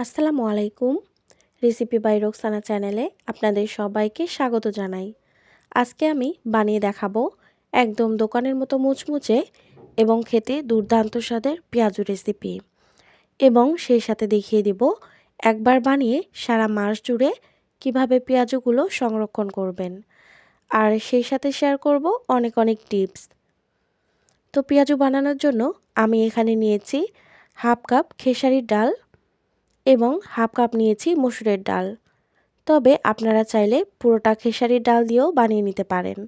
আসসালামু আলাইকুম। Recipe by Roksana চ্যানেলে আপনাদের সবাইকে স্বাগত জানাই। আজকে আমি বানিয়ে দেখাবো একদম দোকানের মতো মুচমুচে এবং খেতে দুর্দান্ত স্বাদের পেঁয়াজু রেসিপি, এবং সেই সাথে দেখিয়ে দিব একবার বানিয়ে সারা মাস জুড়ে কিভাবে পেঁয়াজুগুলো সংরক্ষণ করবেন। আর সেই সাথে শেয়ার করব অনেক অনেক টিপস। তো পেঁয়াজু বানানোর জন্য আমি এখানে নিয়েছি হাফ কাপ খেসারির ডাল এবং হাফ কাপ নিয়েছি মসুরের ডাল। তবে আপনারা চাইলে পুরোটা খেসারির ডাল দিয়েও বানিয়ে নিতে পারেন।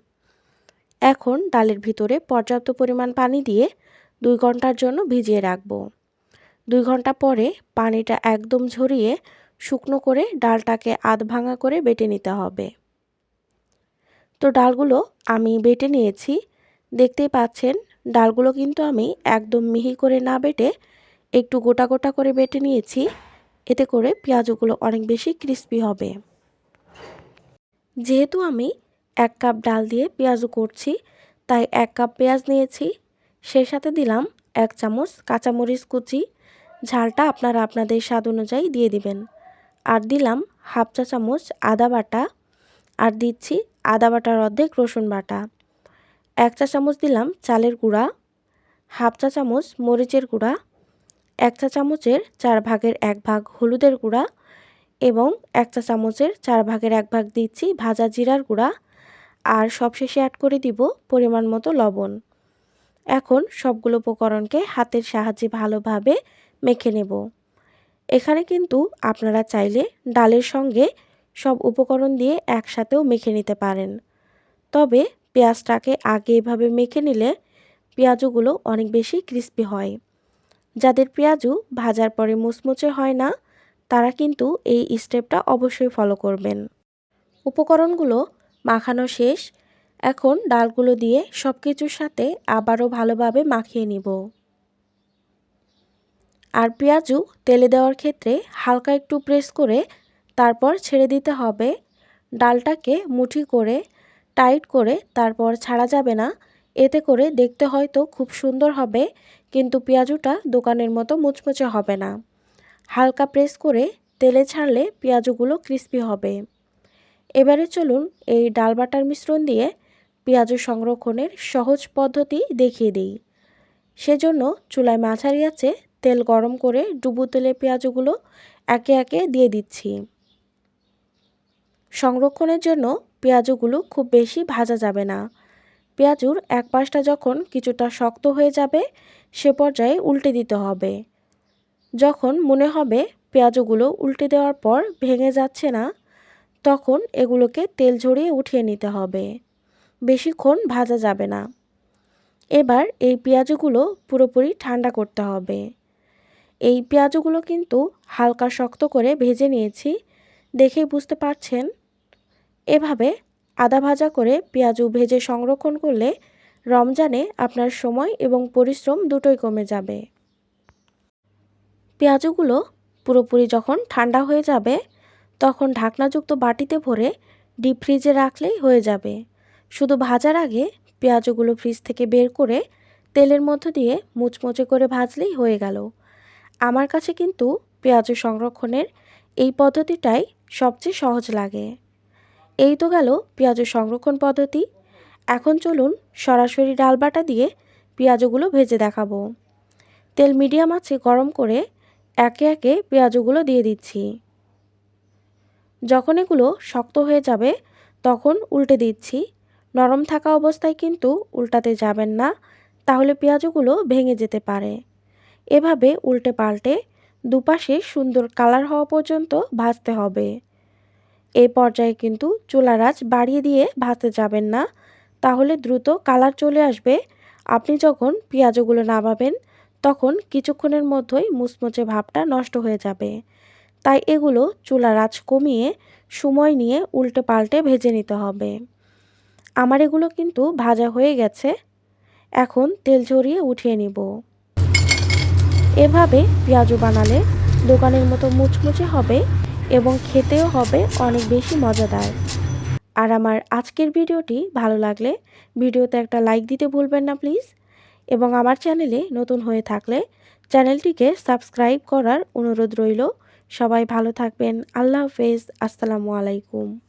এখন ডালের ভিতরে পর্যাপ্ত পরিমাণ পানি দিয়ে 2 ঘন্টার জন্য ভিজিয়ে রাখব। 2 ঘন্টা পরে পানিটা একদম ঝরিয়ে শুকনো করে ডালটাকে আধ ভাঙা করে বেটে নিতে হবে। তো ডালগুলো আমি বেটে নিয়েছি। দেখতেই পাচ্ছেন ডালগুলো কিন্তু আমি একদম মিহি করে না বেটে একটু গোটা গোটা করে বেটে নিয়েছি। এতে করে পেঁয়াজগুলো অনেক বেশি ক্রিস্পি হবে। যেহেতু আমি 1 কাপ ডাল দিয়ে পেঁয়াজু করছি, তাই 1 কাপ পেঁয়াজ নিয়েছি। সেই সাথে দিলাম 1 চামচ কাঁচামরিচ কুচি, ঝালটা আপনারা আপনাদের স্বাদ অনুযায়ী দিয়ে দিবেন। আর দিলাম হাফ চা চামচ আদা বাটা, আর দিচ্ছি আদা বাটার অর্ধেক রসুন বাটা। 1 চা চামচ দিলাম চালের গুঁড়া, হাফ চা চামচ মরিচের গুঁড়া, 1 চা চামচের 4 ভাগের 1 ভাগ হলুদের গুঁড়া এবং 1 চা চামচের 4 ভাগের 1 ভাগ দিচ্ছি ভাজা জিরার গুঁড়া, আর সবশেষে অ্যাড করে দিব পরিমাণ মতো লবণ। এখন সবগুলো উপকরণকে হাতের সাহায্যে ভালোভাবে মেখে নেব। এখানে কিন্তু আপনারা চাইলে ডালের সঙ্গে সব উপকরণ দিয়ে একসাথেও মেখে নিতে পারেন। তবে পেঁয়াজটাকে আগে এভাবে মেখে নিলে পেঁয়াজগুলো অনেক বেশি ক্রিস্পি হয়। যাদের পেঁয়াজু ভাজার পরে মুচমুচে হয় না, তারা কিন্তু এই স্টেপটা অবশ্যই ফলো করবেন। উপকরণগুলো মাখানো শেষ। এখন ডালগুলো দিয়ে সব কিছুর সাথে আবারও ভালোভাবে মাখিয়ে নিব। আর পেঁয়াজু তেলে দেওয়ার ক্ষেত্রে হালকা একটু প্রেস করে তারপর ছেড়ে দিতে হবে। ডালটাকে মুঠি করে টাইট করে তারপর ছাড়া যাবে না। এতে করে দেখতে হয়তো খুব সুন্দর হবে, কিন্তু পেঁয়াজুটা দোকানের মতো মুচমুচে হবে না। হালকা প্রেস করে তেলে ছাড়লে পেঁয়াজুগুলো ক্রিস্পি হবে। এবারে চলুন এই ডাল বাটার মিশ্রণ দিয়ে পেঁয়াজু সংরক্ষণের সহজ পদ্ধতি দেখিয়ে দিই। সেজন্য চুলায় মাঝারি আঁচে তেল গরম করে ডুবো তেলে পেঁয়াজগুলো একে একে দিয়ে দিচ্ছি। সংরক্ষণের জন্য পেঁয়াজগুলো খুব বেশি ভাজা যাবে না। পেঁয়াজুর এক পাশটা যখন কিছুটা শক্ত হয়ে যাবে, সে পর্যায়ে উল্টে দিতে হবে। যখন মনে হবে পেঁয়াজগুলো উল্টে দেওয়ার পর ভেঙে যাচ্ছে না, তখন এগুলোকে তেল ঝরিয়ে উঠিয়ে নিতে হবে। বেশিক্ষণ ভাজা যাবে না। এবার এই পেঁয়াজগুলো পুরোপুরি ঠান্ডা করতে হবে। এই পেঁয়াজগুলো কিন্তু হালকা শক্ত করে ভেজে নিয়েছি, দেখেই বুঝতে পারছেন। এভাবে আধা ভাজা করে পেঁয়াজু ভেজে সংরক্ষণ করলে রমজানে আপনার সময় এবং পরিশ্রম দুটোই কমে যাবে। পেঁয়াজগুলো পুরোপুরি যখন ঠান্ডা হয়ে যাবে, তখন ঢাকনাযুক্ত বাটিতে ভরে ডিপ ফ্রিজে রাখলেই হয়ে যাবে। শুধু ভাজার আগে পেঁয়াজগুলো ফ্রিজ থেকে বের করে তেলের মধ্য দিয়ে মুচমুচে করে ভাজলেই হয়ে গেল। আমার কাছে কিন্তু পেঁয়াজ সংরক্ষণের এই পদ্ধতিটাই সবচেয়ে সহজ লাগে। এই তো গেল পেঁয়াজ সংরক্ষণ পদ্ধতি। এখন চলুন সরাসরি ডাল বাটা দিয়ে পেঁয়াজগুলো ভেজে দেখাবো। তেল মিডিয়াম আঁচে গরম করে একে একে পেঁয়াজগুলো দিয়ে দিচ্ছি। যখন এগুলো শক্ত হয়ে যাবে তখন উল্টে দিচ্ছি। নরম থাকা অবস্থায় কিন্তু উল্টাতে যাবেন না, তাহলে পেঁয়াজগুলো ভেঙে যেতে পারে। এভাবে উল্টে পাল্টে দুপাশে সুন্দর কালার হওয়া পর্যন্ত ভাজতে হবে। এই পর্যায়ে কিন্তু চুলার আঁচ বাড়িয়ে দিয়ে ভাজতে যাবেন না, তাহলে দ্রুত কালার চলে আসবে। আপনি যখন পেঁয়াজগুলো নামাবেন তখন কিছুক্ষণের মধ্যেই মুচমুচে ভাবটা নষ্ট হয়ে যাবে। তাই এগুলো চুলার আঁচ কমিয়ে সময় নিয়ে উল্টে পাল্টে ভেজে নিতে হবে। আমার এগুলো কিন্তু ভাজা হয়ে গেছে। এখন তেল ঝরিয়ে উঠিয়ে নিব। এভাবে পেঁয়াজু বানালে দোকানের মতো মুচমুচে হবে এবং খেতেও হবে অনেক বেশি মজাদার। আর আমার আজকের ভিডিওটি ভালো লাগলে ভিডিওতে একটা লাইক দিতে ভুলবেন না প্লিজ, এবং আমার চ্যানেলে নতুন হয়ে থাকলে চ্যানেলটিকে সাবস্ক্রাইব করার অনুরোধ রইল। সবাই ভালো থাকবেন। আল্লাহ হাফেজ। আসসালামু আলাইকুম।